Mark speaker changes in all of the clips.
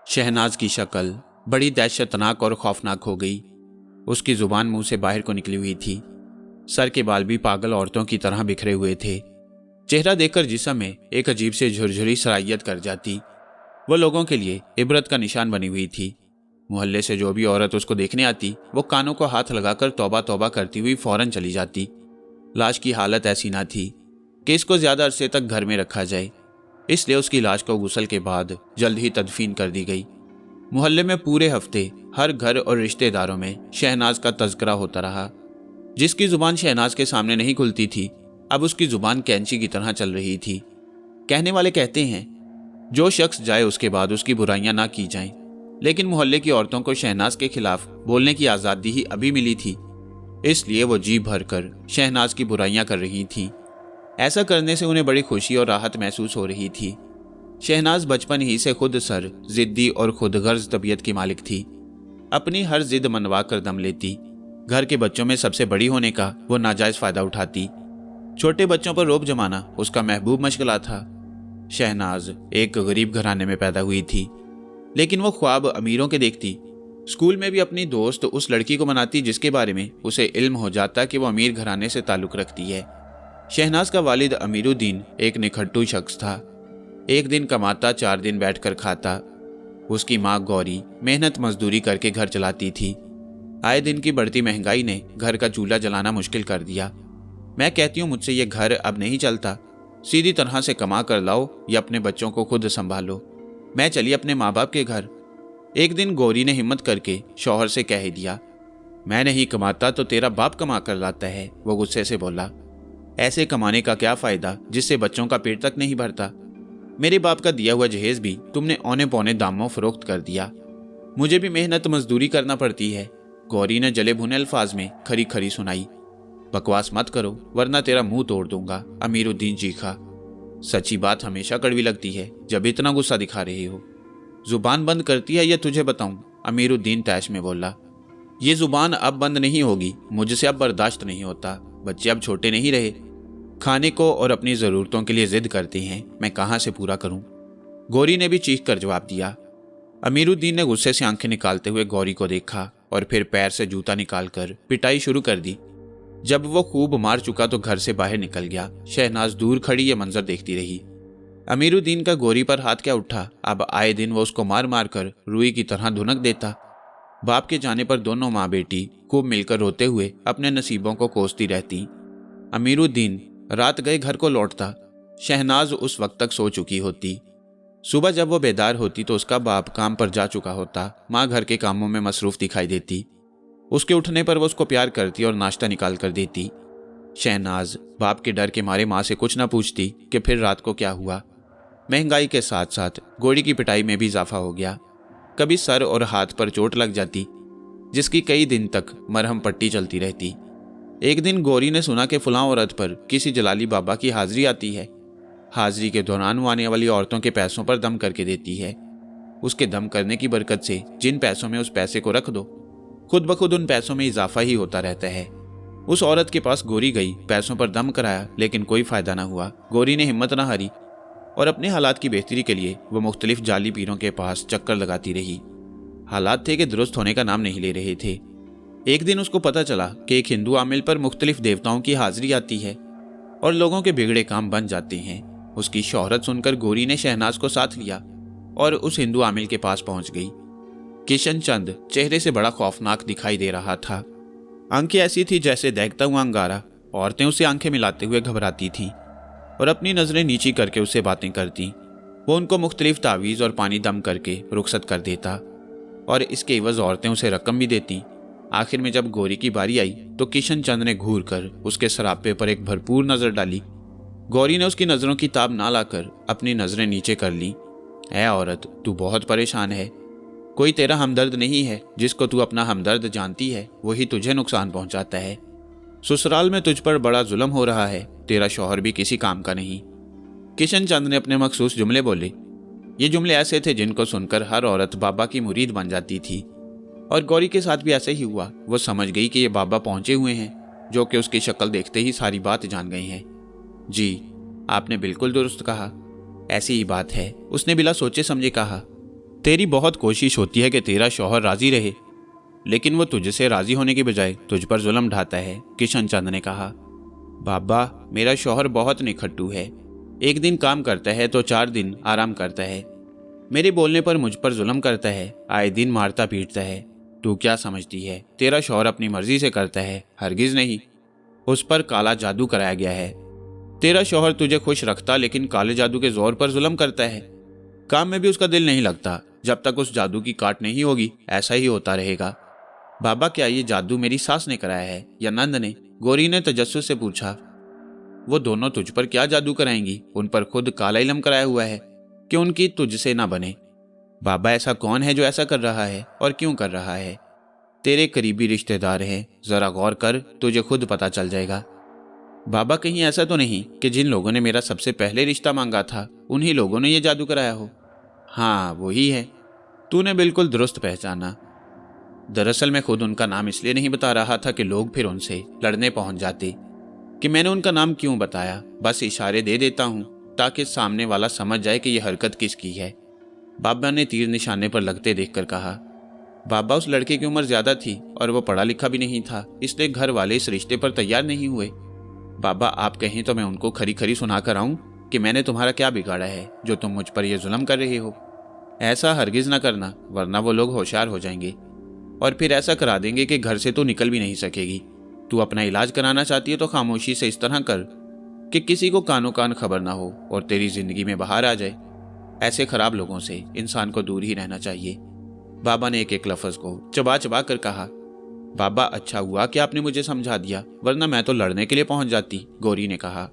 Speaker 1: शहनाज की शक्ल बड़ी दहशतनाक और खौफनाक हो गई। उसकी जुबान मुंह से बाहर को निकली हुई थी। सर के बाल भी पागल औरतों की तरह बिखरे हुए थे। चेहरा देखकर जिस्म में एक अजीब से झुरझुरी सराहियत कर जाती। वो लोगों के लिए इबरत का निशान बनी हुई थी। मोहल्ले से जो भी औरत उसको देखने आती वो कानों को हाथ लगाकर तौबा तौबा करती हुई फौरन चली जाती। लाश की हालत ऐसी ना थी कि इसको ज्यादा अरसे तक घर में रखा जाए, इसलिए उसकी लाश को गुस्ल के बाद जल्द ही तदफीन कर दी गई। मोहल्ले में पूरे हफ्ते हर घर और रिश्तेदारों में शहनाज का तज़किरा होता रहा। जिसकी जुबान शहनाज के सामने नहीं खुलती थी, अब उसकी जुबान कैंची की तरह चल रही थी। कहने वाले कहते हैं जो शख्स जाए उसके बाद उसकी बुराइयां ना की जाएं, लेकिन मोहल्ले की औरतों को शहनाज के खिलाफ बोलने की आज़ादी ही अभी मिली थी, इसलिए वो जी भर कर शहनाज की बुराइयां कर रही थीं। ऐसा करने से उन्हें बड़ी खुशी और राहत महसूस हो रही थी। शहनाज बचपन ही से खुद सर, जिद्दी और खुदगर्ज तबीयत की मालिक थी। अपनी हर जिद मनवा कर दम लेती। घर के बच्चों में सबसे बड़ी होने का वो नाजायज फायदा उठाती। छोटे बच्चों पर रौब जमाना उसका महबूब मशगला था। शहनाज एक गरीब घराने में पैदा हुई थी, लेकिन वो ख्वाब अमीरों के देखती। स्कूल में भी अपनी दोस्त उस लड़की को मनाती जिसके बारे में उसे इल्म हो जाता कि वो अमीर घराने से ताल्लुक रखती है। शहनाज का वालिद अमीरुद्दीन एक निखट्टू शख्स था। एक दिन कमाता, 4 दिन बैठकर खाता। उसकी माँ गौरी मेहनत मजदूरी करके घर चलाती थी। आए दिन की बढ़ती महंगाई ने घर का चूल्हा जलाना मुश्किल कर दिया। मैं कहती हूँ मुझसे ये घर अब नहीं चलता, सीधी तरह से कमा कर लाओ या अपने बच्चों को खुद संभालो। मैं चली अपने माँ बाप के घर। एक दिन गौरी ने हिम्मत करके शौहर से कह दिया, मैं नहीं कमाता तो तेरा बाप कमा कर लाता है। वो गुस्से से बोला, ऐसे कमाने का क्या फायदा जिससे बच्चों का पेट तक नहीं भरता। मेरे बाप का दिया हुआ जहेज भी तुमने औने पौने दामों फरोख्त कर दिया। मुझे भी मेहनत मजदूरी करना पड़ती है। गौरी ने जले भुने अल्फाज में खरी खरी सुनाई। बकवास मत करो वरना तेरा मुंह तोड़ दूंगा, अमीरुद्दीन चीखा। सच्ची बात हमेशा कड़वी लगती है जब इतना गुस्सा दिखा रही हो। जुबान बंद करती है या तुझे बताऊं, अमीरुद्दीन तैश में बोला। ये जुबान अब बंद नहीं होगी, मुझसे अब बर्दाश्त नहीं होता। बच्चे अब छोटे नहीं रहे, खाने को और अपनी ज़रूरतों के लिए जिद करते हैं, मैं कहाँ से पूरा करूं। गौरी ने भी चीख कर जवाब दिया। अमीरुद्दीन ने गुस्से से आंखें निकालते हुए गौरी को देखा और फिर पैर से जूता निकालकर पिटाई शुरू कर दी। जब वो खूब मार चुका तो घर से बाहर निकल गया। शहनाज दूर खड़ी ये मंजर देखती रही। अमीरुद्दीन का गौरी पर हाथ क्या उठा। अब आए दिन वो उसको मार मार कर रुई की तरह धुनक देता। बाप के जाने पर दोनों माँ बेटी खूब मिलकर रोते हुए अपने नसीबों को कोसती रहती। अमीरुद्दीन रात गए घर को लौटता। शहनाज उस वक्त तक सो चुकी होती। सुबह जब वो बेदार होती तो उसका बाप काम पर जा चुका होता। माँ घर के कामों में मसरूफ दिखाई देती। उसके उठने पर वो उसको प्यार करती और नाश्ता निकाल कर देती। शहनाज बाप के डर के मारे माँ से कुछ ना पूछती कि फिर रात को क्या हुआ। महंगाई के साथ साथ गौरी की पिटाई में भी इजाफा हो गया। कभी सर और हाथ पर चोट लग जाती, जिसकी कई दिन तक मरहम पट्टी चलती रहती। एक दिन गौरी ने सुना कि फलां औरत पर किसी जलाली बाबा की हाजिरी आती है। हाजिरी के दौरान वो आने वाली औरतों के पैसों पर दम करके देती है। उसके दम करने की बरकत से जिन पैसों में उस पैसे को रख दो, खुद ब खुद उन पैसों में इजाफा ही होता रहता है। उस औरत के पास गौरी गई, पैसों पर दम कराया, लेकिन कोई फायदा ना हुआ। गौरी ने हिम्मत ना हारी और अपने हालात की बेहतरी के लिए वो मुख्तलिफ जाली पीरों के पास चक्कर लगाती रही। हालात थे कि दुरुस्त होने का नाम नहीं ले रहे थे। एक दिन उसको पता चला कि एक हिंदू आमिल पर मुख्तलिफ देवताओं की हाजिरी आती है और लोगों के बिगड़े काम बन जाते हैं। उसकी शोहरत सुनकर गौरी ने शहनाज को साथ लिया और उस हिंदू आमिल के पास पहुंच गई। किशन चंद चेहरे से बड़ा खौफनाक दिखाई दे रहा था। आंखें ऐसी थी जैसे दहकता हुआ अंगारा। औरतें उसे आंखें मिलाते हुए घबराती थीं और अपनी नजरें नीची करके उससे बातें करती। वो उनको मुख्तलिफ तावीज़ और पानी दम करके रुखसत कर देता और इसके एवज औरतें उसे रकम भी देती। आखिर में जब गौरी की बारी आई तो किशन चंद ने घूर कर उसके सरापे पर एक भरपूर नजर डाली। गौरी ने उसकी नजरों की ताब ना लाकर अपनी नजरें नीचे कर ली। ऐ औरत, तू बहुत परेशान है। कोई तेरा हमदर्द नहीं है। जिसको तू अपना हमदर्द जानती है वही तुझे नुकसान पहुंचाता है। ससुराल में तुझ पर बड़ा जुल्म हो रहा है। तेरा शौहर भी किसी काम का नहीं। किशन चंद ने अपने मखसूस जुमले बोले। ये जुमले ऐसे थे जिनको सुनकर हर औरत बाबा की मुरीद बन जाती थी और गौरी के साथ भी ऐसे ही हुआ। वो समझ गई कि ये बाबा पहुंचे हुए हैं, जो कि उसकी शक्ल देखते ही सारी बात जान गए हैं। जी, आपने बिल्कुल दुरुस्त कहा, ऐसी ही बात है, उसने बिला सोचे समझे कहा। तेरी बहुत कोशिश होती है कि तेरा शौहर राजी रहे, लेकिन वो तुझसे राजी होने के बजाय तुझ पर जुल्म ढाता है, किशन चंद ने कहा। बाबा, मेरा शौहर बहुत निखट्टू है। एक दिन काम करता है तो 4 दिन आराम करता है। मेरे बोलने पर मुझ पर जुल्म करता है, आए दिन मारता पीटता है। तू क्या समझती है तेरा शौहर अपनी मर्जी से करता है? हरगिज नहीं। उस पर काला जादू कराया गया है। तेरा शौहर तुझे खुश रखता, लेकिन काले जादू के जोर पर जुल्म करता है। काम में भी उसका दिल नहीं लगता। जब तक उस जादू की काट नहीं होगी ऐसा ही होता रहेगा। बाबा, क्या ये जादू मेरी सास ने कराया है या नंद ने? गौरी ने तजस्सुस से पूछा। वो दोनों तुझ पर क्या जादू कराएंगी? उन पर खुद काला इलम कराया हुआ है कि उनकी तुझसे ना बने। बाबा, ऐसा कौन है जो ऐसा कर रहा है और क्यों कर रहा है? तेरे करीबी रिश्तेदार हैं, जरा गौर कर, तुझे खुद पता चल जाएगा। बाबा, कहीं ऐसा तो नहीं कि जिन लोगों ने मेरा सबसे पहले रिश्ता मांगा था उन्हीं लोगों ने ये जादू कराया हो? हाँ, वही है। तूने बिल्कुल दुरुस्त पहचाना। दरअसल मैं खुद उनका नाम इसलिए नहीं बता रहा था कि लोग फिर उनसे लड़ने पहुंच जाते कि मैंने उनका नाम क्यों बताया। बस इशारे दे देता हूं ताकि सामने वाला समझ जाए कि यह हरकत किसकी है। बाबा ने तीर निशाने पर लगते देखकर कहा। बाबा, उस लड़के की उम्र ज्यादा थी और वो पढ़ा लिखा भी नहीं था, इसलिए घर वाले इस रिश्ते पर तैयार नहीं हुए। बाबा, आप कहें तो मैं उनको खरी खरी सुना कर आऊं कि मैंने तुम्हारा क्या बिगाड़ा है जो तुम मुझ पर यह जुल्म कर रहे हो। ऐसा हरगिज ना करना, वरना वो लोग होशियार हो जाएंगे और फिर ऐसा करा देंगे कि घर से तो निकल भी नहीं सकेगी। तू अपना इलाज कराना चाहती है तो खामोशी से इस तरह कर कि किसी को कानो कान खबर ना हो और तेरी जिंदगी में बाहर आ जाए। ऐसे खराब लोगों से इंसान को दूर ही रहना चाहिए। बाबा ने एक एक लफ्ज को चबा चबा कर कहा। बाबा, अच्छा हुआ कि आपने मुझे समझा दिया, वरना मैं तो लड़ने के लिए पहुंच जाती, गौरी ने कहा।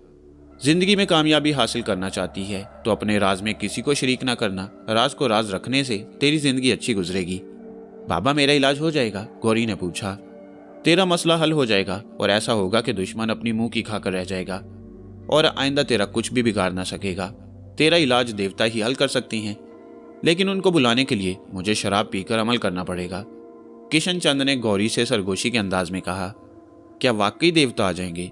Speaker 1: जिंदगी में कामयाबी हासिल करना चाहती है तो अपने राज में किसी को शरीक ना करना। राज को राज रखने से तेरी जिंदगी अच्छी गुजरेगी। बाबा, मेरा इलाज हो जाएगा? गौरी ने पूछा। तेरा मसला हल हो जाएगा और ऐसा होगा कि दुश्मन अपनी मुंह की खाकर रह जाएगा और आइंदा तेरा कुछ भी बिगाड़ ना सकेगा। तेरा इलाज देवता ही हल कर सकती हैं, लेकिन उनको बुलाने के लिए मुझे शराब पीकर अमल करना पड़ेगा। किशन चंद ने गौरी से सरगोशी के अंदाज में कहा। क्या वाकई देवता आ जाएंगे?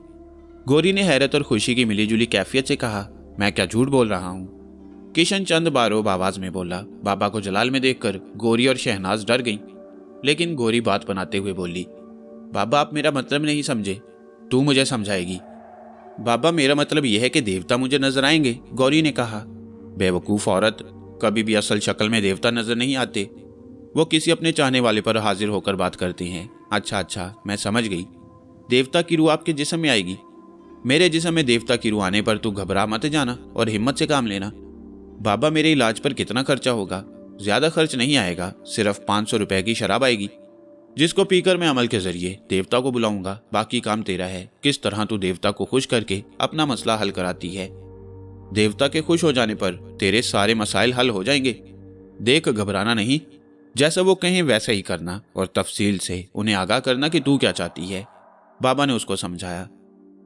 Speaker 1: गौरी ने हैरत और खुशी की मिलीजुली कैफियत से कहा। मैं क्या झूठ बोल रहा हूँ? किशन चंद बारोब आवाज में बोला। बाबा को जलाल में देखकर गौरी और शहनाज डर गईं, लेकिन गौरी बात बनाते हुए बोली। बाबा, आप मेरा मतलब नहीं समझे। तू मुझे समझाएगी? बाबा, मेरा मतलब यह है कि देवता मुझे नजर आएंगे, गौरी ने कहा। बेवकूफ औरत, कभी भी असल शक्ल में देवता नजर नहीं आते। वो किसी अपने चाहने वाले पर हाजिर होकर बात करते हैं। अच्छा, मैं समझ गई। देवता की रूह आपके जिस्म में आएगी। मेरे जिस्म में देवता की रूह आने पर तू घबरा मत जाना और हिम्मत से काम लेना। बाबा, मेरे इलाज पर कितना खर्चा होगा? ज्यादा खर्च नहीं आएगा, सिर्फ 500 रुपए की शराब आएगी, जिसको पीकर मैं अमल के जरिए देवता को बुलाऊंगा। बाकी काम तेरा है, किस तरह तू देवता को खुश करके अपना मसला हल कराती है। देवता के खुश हो जाने पर तेरे सारे मसाइल हल हो जाएंगे। देख, घबराना नहीं, जैसा वो कहें वैसा ही करना और तफसील से उन्हें आगाह करना कि तू क्या चाहती है। बाबा ने उसको समझाया।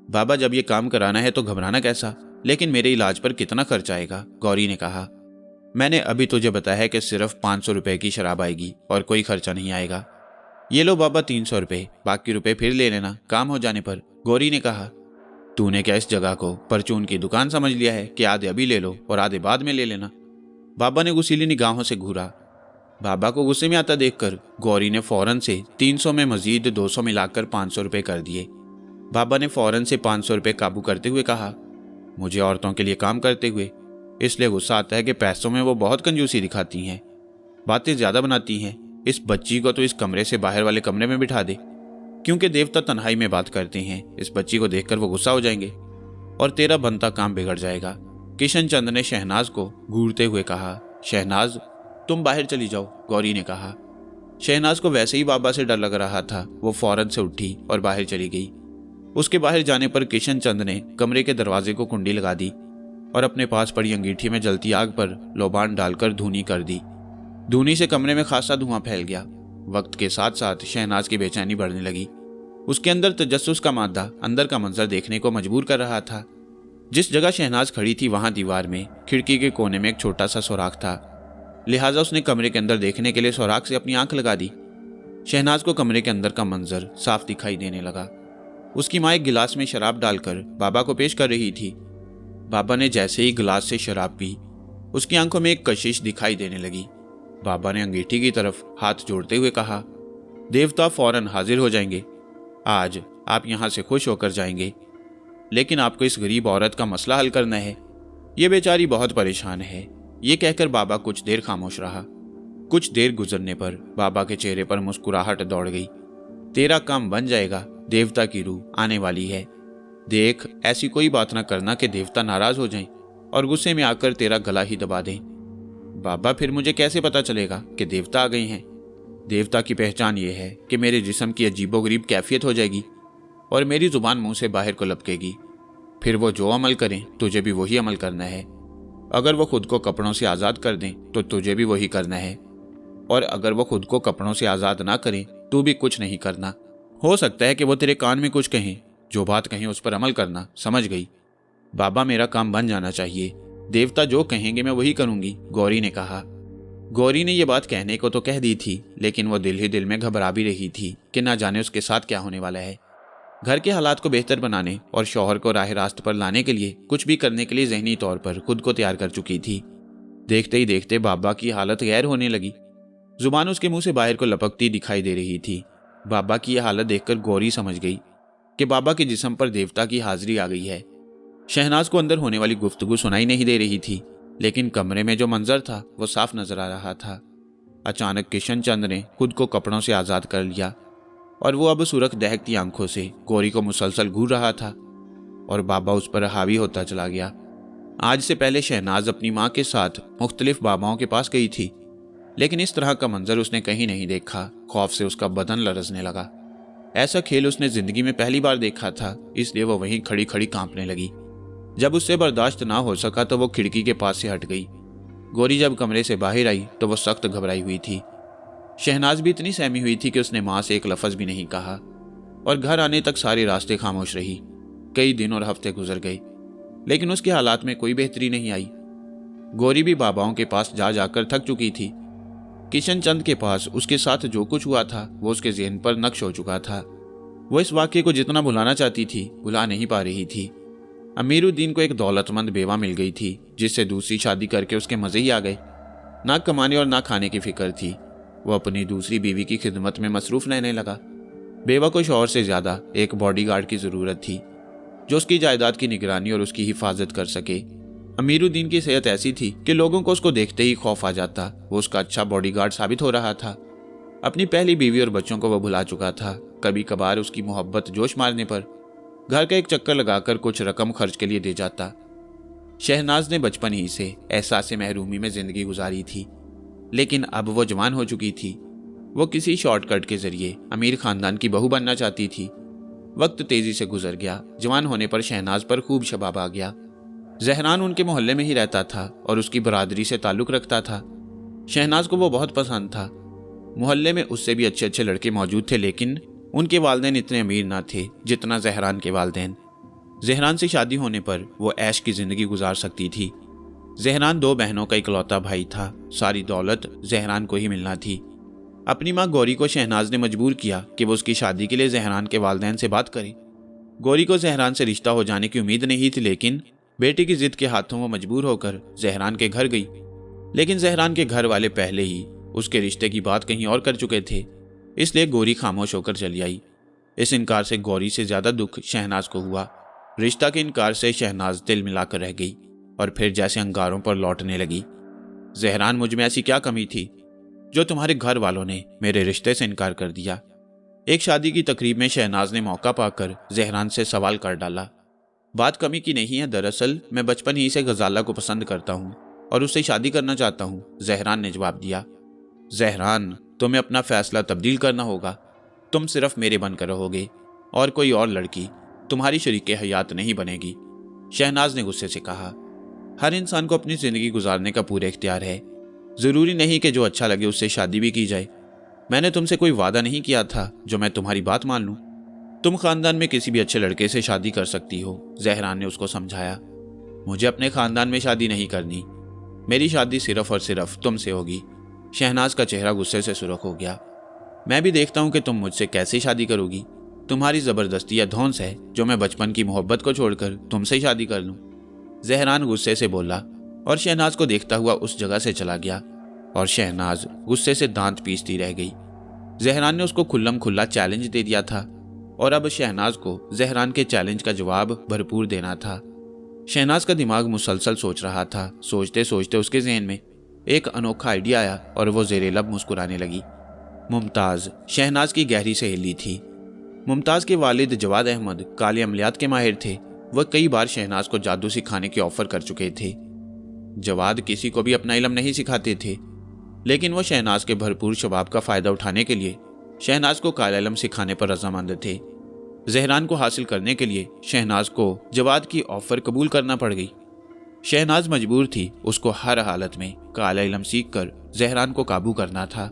Speaker 1: बाबा, जब ये काम कराना है तो घबराना कैसा? लेकिन मेरे इलाज पर कितना खर्च आएगा? गौरी ने कहा। मैंने अभी तुझे बताया है कि सिर्फ 500 रुपए की शराब आएगी और कोई खर्चा नहीं आएगा। ये लो बाबा 300 रुपए, बाकी रुपए फिर ले लेना काम हो जाने पर, गौरी ने कहा। तूने क्या इस जगह को परचून की दुकान समझ लिया है कि आधे अभी ले लो और आधे बाद में ले लेना? बाबा ने गुस्सीली निगाहों से घूरा। बाबा को गुस्से में आता देखकर गौरी ने फौरन से 300 में मजीद 200 मिलाकर 500 रुपए कर दिए। बाबा ने फौरन से 500 रुपए काबू करते हुए कहा। मुझे औरतों के लिए काम करते हुए इसलिए गुस्सा आता है कि पैसों में वो बहुत कंजूसी दिखाती हैं, बातें ज्यादा बनाती हैं। इस बच्ची को तो इस कमरे से बाहर वाले कमरे में बिठा दे, क्योंकि देवता तन्हाई में बात करते हैं। इस बच्ची को देखकर वो गुस्सा हो जाएंगे और तेरा बनता काम बिगड़ जाएगा। किशन चंद ने शहनाज को घूरते हुए कहा। शहनाज, तुम बाहर चली जाओ, गौरी ने कहा। शहनाज को वैसे ही बाबा से डर लग रहा था। वो फौरन से उठी और बाहर चली गई। उसके बाहर जाने पर किशन चंद ने कमरे के दरवाजे को कुंडी लगा दी और अपने पास पड़ी अंगीठी में जलती आग पर लोबान डालकर धूनी कर दी। धूनी से कमरे में खासा धुआं फैल गया। वक्त के साथ साथ शहनाज की बेचैनी बढ़ने लगी। उसके अंदर तजस्सुस का मादा अंदर का मंजर देखने को मजबूर कर रहा था। जिस जगह शहनाज खड़ी थी वहां दीवार में खिड़की के कोने में एक छोटा सा सुराख था, लिहाजा उसने कमरे के अंदर देखने के लिए सुराख से अपनी आंख लगा दी। शहनाज को कमरे के अंदर का मंजर साफ दिखाई देने लगा। उसकी माँ एक गिलास में शराब डालकर बाबा को पेश कर रही थी। बाबा ने जैसे ही गिलास से शराब पी, उसकी आंखों में एक कशिश दिखाई देने लगी। बाबा ने अंगीठी की तरफ हाथ जोड़ते हुए कहा, देवता फौरन हाजिर हो जाएंगे। आज आप यहाँ से खुश होकर जाएंगे, लेकिन आपको इस गरीब औरत का मसला हल करना है। ये बेचारी बहुत परेशान है। ये कहकर बाबा कुछ देर खामोश रहा। कुछ देर गुजरने पर बाबा के चेहरे पर मुस्कुराहट दौड़ गई। तेरा काम बन जाएगा, देवता की रूह आने वाली है। देख, ऐसी कोई बात ना करना कि देवता नाराज हो जाएं और गुस्से में आकर तेरा गला ही दबा दें। बाबा, फिर मुझे कैसे पता चलेगा कि देवता आ गए हैं? देवता की पहचान ये है कि मेरे जिस्म की अजीबोगरीब कैफियत हो जाएगी और मेरी जुबान मुंह से बाहर को लपकेगी। फिर वो जो अमल करें तुझे भी वही अमल करना है। अगर वो खुद को कपड़ों से आज़ाद कर दें तो तुझे भी वही करना है, और अगर वो खुद को कपड़ों से आज़ाद ना करें तू भी कुछ नहीं करना। हो सकता है कि वो तेरे कान में कुछ कहें, जो बात कहें उस पर अमल करना, समझ गई? बाबा, मेरा काम बन जाना चाहिए। देवता जो कहेंगे मैं वही करूंगी, गौरी ने कहा। गौरी ने यह बात कहने को तो कह दी थी, लेकिन वो दिल ही दिल में घबरा भी रही थी कि ना जाने उसके साथ क्या होने वाला है। घर के हालात को बेहतर बनाने और शौहर को राह रास्त पर लाने के लिए कुछ भी करने के लिए जहनी तौर पर खुद को तैयार कर चुकी थी। देखते ही देखते बाबा की हालत गैर होने लगी। जुबान उसके मुंह से बाहर को लपकती दिखाई दे रही थी। बाबा की यह हालत देखकर गौरी समझ गई कि बाबा के जिस्म पर देवता की हाजिरी आ गई है। शहनाज को अंदर होने वाली गुफ्तगू सुनाई नहीं दे रही थी, लेकिन कमरे में जो मंजर था वो साफ नजर आ रहा था। अचानक किशन चंद ने खुद को कपड़ों से आज़ाद कर लिया और वो अब सुरख दहकती आंखों से गौरी को मुसलसल घूर रहा था और बाबा उस पर हावी होता चला गया। आज से पहले शहनाज अपनी माँ के साथ मुख्तलिफ बाबाओं के पास गई थी, लेकिन इस तरह का मंजर उसने कहीं नहीं देखा। खौफ से उसका बदन लरजने लगा। ऐसा खेल उसने जिंदगी में पहली बार देखा था, इसलिए वो वहीं खड़ी खड़ी कांपने लगी। जब उससे बर्दाश्त ना हो सका तो वो खिड़की के पास से हट गई। गौरी जब कमरे से बाहर आई तो वो सख्त घबराई हुई थी। शहनाज भी इतनी सहमी हुई थी कि उसने माँ से एक लफ्ज़ भी नहीं कहा और घर आने तक सारे रास्ते खामोश रही। कई दिन और हफ्ते गुजर गए, लेकिन उसके हालात में कोई बेहतरी नहीं आई। गौरी भी बाबाओं के पास जा जाकर थक चुकी थी। किशन चंद के पास उसके साथ जो कुछ हुआ था वो उसके ज़हन पर नक्श हो चुका था। वो इस वाक़ये को जितना भुलाना चाहती थी भुला नहीं पा रही थी। अमीरुद्दीन को एक दौलतमंद बेवा मिल गई थी, जिससे दूसरी शादी करके उसके मज़े ही आ गए। ना कमाने और ना खाने की फिक्र थी। वो अपनी दूसरी बीवी की खिदमत में मसरूफ़ रहने लगा। बेवा को शौहर से ज़्यादा एक बॉडीगार्ड की ज़रूरत थी, जो उसकी जायदाद की निगरानी और उसकी हिफाजत कर सके। अमीरुद्दीन की सेहत ऐसी थी कि लोगों को उसको देखते ही खौफ आ जाता। वो उसका अच्छा बॉडीगार्ड साबित हो रहा था। अपनी पहली बीवी और बच्चों को वो भुला चुका था। कभी कभार उसकी मोहब्बत जोश मारने पर घर का एक चक्कर लगाकर कुछ रकम खर्च के लिए दे जाता। शहनाज ने बचपन ही से एहसास महरूमी में जिंदगी गुजारी थी, लेकिन अब वो जवान हो चुकी थी। वो किसी शॉर्टकट के जरिए अमीर खानदान की बहू बनना चाहती थी। वक्त तेजी से गुजर गया। जवान होने पर शहनाज पर खूब शबाब आ गया। जहरान उनके मोहल्ले में ही रहता था और उसकी बरादरी से ताल्लुक़ रखता था। शहनाज को वो बहुत पसंद था। मोहल्ले में उससे भी अच्छे अच्छे लड़के मौजूद थे, लेकिन उनके वालिदैन इतने अमीर ना थे जितना जहरान के वालिदैन। जहरान से शादी होने पर वो ऐश की ज़िंदगी गुजार सकती थी। जहरान 2 बहनों का इकलौता भाई था। सारी दौलत जहरान को ही मिलना थी। अपनी माँ गौरी को शहनाज ने मजबूर किया कि वो उसकी शादी के लिए जहरान के वालिदैन से बात करे। गौरी को जहरान से रिश्ता हो जाने की उम्मीद नहीं थी, लेकिन बेटी की जिद के हाथों वो मजबूर होकर जहरान के घर गई। लेकिन जहरान के घर वाले पहले ही उसके रिश्ते की बात कहीं और कर चुके थे, इसलिए गौरी खामोश होकर चली आई। इस इनकार से गौरी से ज्यादा दुख शहनाज को हुआ। रिश्ता के इनकार से शहनाज दिल मिलाकर रह गई और फिर जैसे अंगारों पर लौटने लगी। जहरान, मुझ में ऐसी क्या कमी थी जो तुम्हारे घर वालों ने मेरे रिश्ते से इनकार कर दिया? एक शादी की तकरीब में शहनाज ने मौका पाकर जहरान से सवाल कर डाला। बात कमी की नहीं है, दरअसल मैं बचपन ही से गजाला को पसंद करता हूँ और उससे शादी करना चाहता हूँ, जहरान ने जवाब दिया। जहरान, तुम्हें अपना फैसला तब्दील करना होगा। तुम सिर्फ मेरे बनकर रहोगे और कोई और लड़की तुम्हारी शरीके हयात नहीं बनेगी, शहनाज ने गुस्से से कहा। हर इंसान को अपनी ज़िंदगी गुजारने का पूरा इख्तियार है। ज़रूरी नहीं कि जो अच्छा लगे उससे शादी भी की जाए। मैंने तुमसे कोई वादा नहीं किया था जो मैं तुम्हारी बात मान लूँ। तुम खानदान में किसी भी अच्छे लड़के से शादी कर सकती हो, जहरान ने उसको समझाया। मुझे अपने खानदान में शादी नहीं करनी। मेरी शादी सिर्फ और सिर्फ तुमसे होगी। शहनाज का चेहरा गुस्से से सुर्ख हो गया। मैं भी देखता हूँ कि तुम मुझसे कैसे शादी करोगी। तुम्हारी ज़बरदस्ती या धौंस है जो मैं बचपन की मोहब्बत को छोड़कर तुमसे शादी कर लूँ, जहरान गुस्से से बोला और शहनाज को देखता हुआ उस जगह से चला गया। और शहनाज गुस्से से दांत पीसती रह गई। जहरान ने उसको खुल्लम खुल्ला चैलेंज दे दिया था और अब शहनाज को जहरान के चैलेंज का जवाब भरपूर देना था। शहनाज का दिमाग मुसलसल सोच रहा था। सोचते सोचते उसके जहन में एक अनोखा आइडिया आया और वो ज़ेरे लब मुस्कुराने लगी। मुमताज़ शहनाज की गहरी सहेली थी। मुमताज़ के वालिद जवाद अहमद काले अमलियात के माहिर थे। वह कई बार शहनाज को जादू सिखाने की ऑफर कर चुके थे। जवाद किसी को भी अपना इल्म नहीं सिखाते थे, लेकिन वो शहनाज के भरपूर शबाब का फ़ायदा उठाने के लिए शहनाज को काला इल्म सिखाने पर रजामंद थे। जहरान को हासिल करने के लिए शहनाज को जवाद की ऑफर कबूल करना पड़ गई। शहनाज मजबूर थी, उसको हर हालत में काला इल्म सीख कर जहरान को काबू करना था।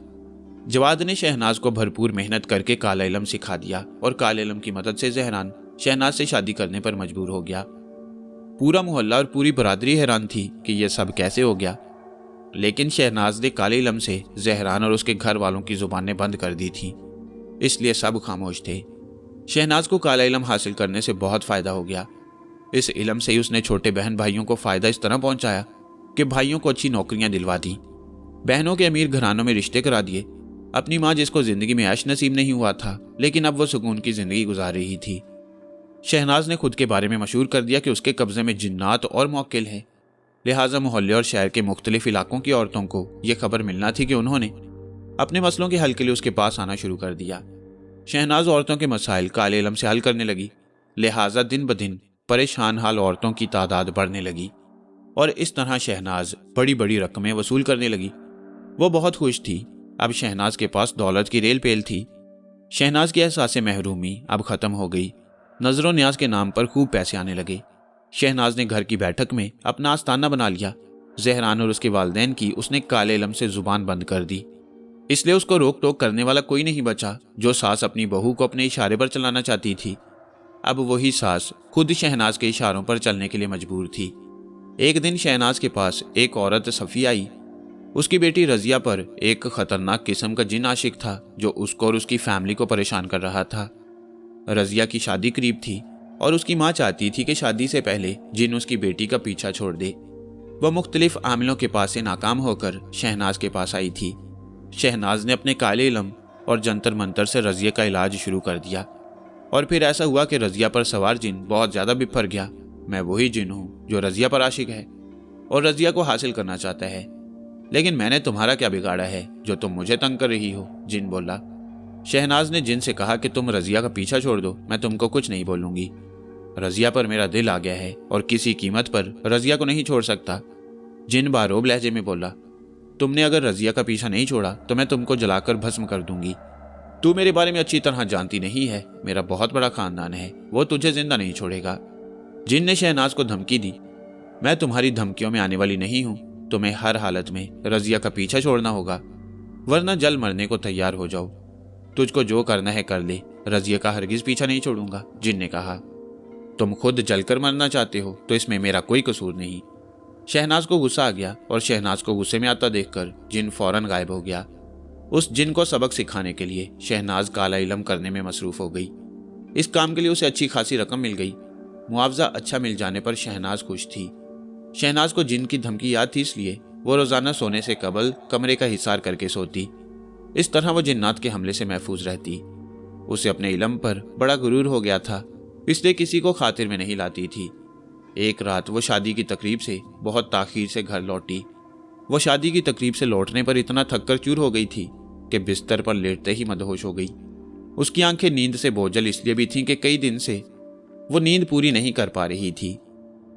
Speaker 1: जवाद ने शहनाज को भरपूर मेहनत करके काला इल्म सिखा दिया और काले इल्म की मदद से जहरान शहनाज से शादी करने पर मजबूर हो गया। पूरा मोहल्ला और पूरी बरादरी हैरान थी कि यह सब कैसे हो गया, लेकिन शहनाज ने काले इल्म से जहरान और उसके घर वालों की जुबानें बंद कर दी थी, इसलिए सब खामोश थे। शहनाज को काला इल्म हासिल करने से बहुत फ़ायदा हो गया। इस इल्म से ही उसने छोटे बहन भाइयों को फ़ायदा इस तरह पहुंचाया कि भाइयों को अच्छी नौकरियां दिलवा दी, बहनों के अमीर घरानों में रिश्ते करा दिए। अपनी माँ जिसको ज़िंदगी में ऐश नसीब नहीं हुआ था, लेकिन अब वो सुकून की ज़िंदगी गुजार रही थी। शहनाज ने खुद के बारे में मशहूर कर दिया कि उसके कब्ज़े में जिन्नात और मौक्किल है। लिहाजा मोहल्ले और शहर के मुख्तलिफ इलाकों की औरतों को यह खबर मिलना थी कि उन्होंने अपने मसलों के हल के लिए उसके पास आना शुरू कर दिया। शहनाज औरतों के मसाइल काले इल्म से हल करने लगी। लिहाजा दिन ब दिन परेशान हाल औरतों की तादाद बढ़ने लगी और इस तरह शहनाज बड़ी बड़ी रकमें वसूल करने लगी। वो बहुत खुश थी। अब शहनाज के पास दौलत की रेल पेल थी। शहनाज की एहसास महरूमी अब ख़त्म हो गई। नजरों न्याज के नाम पर खूब पैसे आने लगे। शहनाज ने घर की बैठक में अपना आस्ताना बना लिया। जहरान और उसके वालिदैन की उसने काले इल्म से जुबान बंद कर दी, इसलिए उसको रोक टोक करने वाला कोई नहीं बचा। जो सास अपनी बहू को अपने इशारे पर चलाना चाहती थी, अब वही सास खुद शहनाज के इशारों पर चलने के लिए मजबूर थी। एक दिन शहनाज के पास एक औरत सफ़ी आई। उसकी बेटी रजिया पर एक खतरनाक किस्म का जिन आशिक था जो उसको और उसकी फैमिली को परेशान कर रहा था। रजिया की शादी करीब थी और उसकी माँ चाहती थी कि शादी से पहले जिन उसकी बेटी का पीछा छोड़ दे। वह मुख्तलिफ आमिलों के पास से नाकाम होकर शहनाज के पास आई थी। शहनाज ने अपने काले इल्म और जंतर मंतर से रजिया का इलाज शुरू कर दिया और फिर ऐसा हुआ कि रजिया पर सवार जिन बहुत ज़्यादा बिफर गया। मैं वही जिन हूँ जो रजिया पर आशिक है और रजिया को हासिल करना चाहता है, लेकिन मैंने तुम्हारा क्या बिगाड़ा है जो तुम मुझे तंग कर रही हो, जिन बोला। शहनाज ने जिन से कहा कि तुम रजिया का पीछा छोड़ दो, मैं तुमको कुछ नहीं बोलूंगी। रजिया पर मेरा दिल आ गया है और किसी कीमत पर रजिया को नहीं छोड़ सकता। जिन बारोब लहजे में बोला, तुमने अगर रजिया का पीछा नहीं छोड़ा तो मैं तुमको जलाकर भस्म कर दूंगी। तू मेरे बारे में अच्छी तरह जानती नहीं है। मेरा बहुत बड़ा खानदान है, वो तुझे जिंदा नहीं छोड़ेगा। जिन ने शहनाज को धमकी दी, मैं तुम्हारी धमकियों में आने वाली नहीं हूं। तुम्हें हर हालत में रजिया का पीछा छोड़ना होगा, वरना जल मरने को तैयार हो जाओ। तुझको जो करना है कर ले, रजिया का हरगिज पीछा नहीं छोड़ूंगा। जिन ने कहा, तुम खुद जलकर मरना चाहते हो तो इसमें मेरा कोई कसूर नहीं। शहनाज को गुस्सा आ गया और शहनाज को गुस्से में आता देखकर जिन फौरन गायब हो गया। उस जिन को सबक सिखाने के लिए शहनाज काला इल्म करने में मसरूफ हो गई। इस काम के लिए उसे अच्छी खासी रकम मिल गई। मुआवजा अच्छा मिल जाने पर शहनाज खुश थी। शहनाज को जिन की धमकी याद थी, इसलिए वो रोजाना सोने से कबल कमरे का हिसार करके सोती। इस तरह वो जिन्नात के हमले से महफूज रहती। उसे अपने इल्म पर बड़ा गुरूर हो गया था, इसलिए किसी को खातिर में नहीं लाती थी। एक रात वो शादी की तकरीब से बहुत ताखीर से घर लौटी। वो शादी की तकरीब से लौटने पर इतना थककर चूर हो गई थी कि बिस्तर पर लेटते ही मदहोश हो गई। उसकी आंखें नींद से बोझल इसलिए भी थीं कि कई दिन से वो नींद पूरी नहीं कर पा रही थी।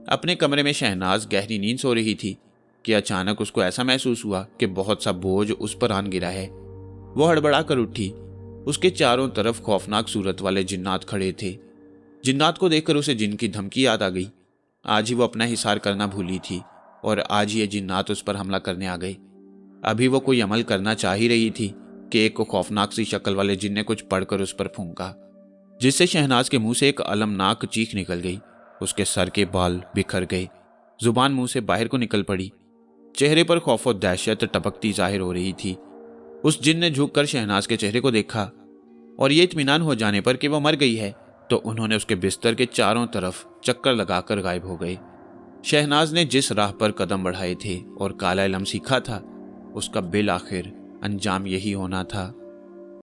Speaker 1: अपने कमरे में शहनाज गहरी नींद सो रही थी कि अचानक उसको ऐसा महसूस हुआ कि बहुत सा बोझ उस पर आन गिरा है। वो हड़बड़ा कर उठी। उसके चारों तरफ खौफनाक सूरत वाले जिन्नात खड़े थे। जिन्नात को देखकर उसे जिन की धमकी याद आ गई। आज ही वो अपना हिसार करना भूली थी और आज ही ये जिन्नात उस पर हमला करने आ गए। अभी वो कोई अमल करना चाह ही रही थी कि एक को खौफनाक सी शक्ल वाले जिन ने कुछ पढ़कर उस पर फूंका, जिससे शहनाज के मुंह से एक अलमनाक चीख निकल गई। उसके सर के बाल बिखर गए, जुबान मुंह से बाहर को निकल पड़ी। चेहरे पर खौफ और दहशत टपकती जाहिर हो रही थी। उस जिन ने झुककर शहनाज के चेहरे को देखा और ये इत्मीनान हो जाने पर कि वो मर गई है तो उन्होंने उसके बिस्तर के चारों तरफ चक्कर लगाकर गायब हो गए। शहनाज ने जिस राह पर कदम बढ़ाए थे और काला इल्म सीखा था, उसका बिल आखिर अंजाम यही होना था।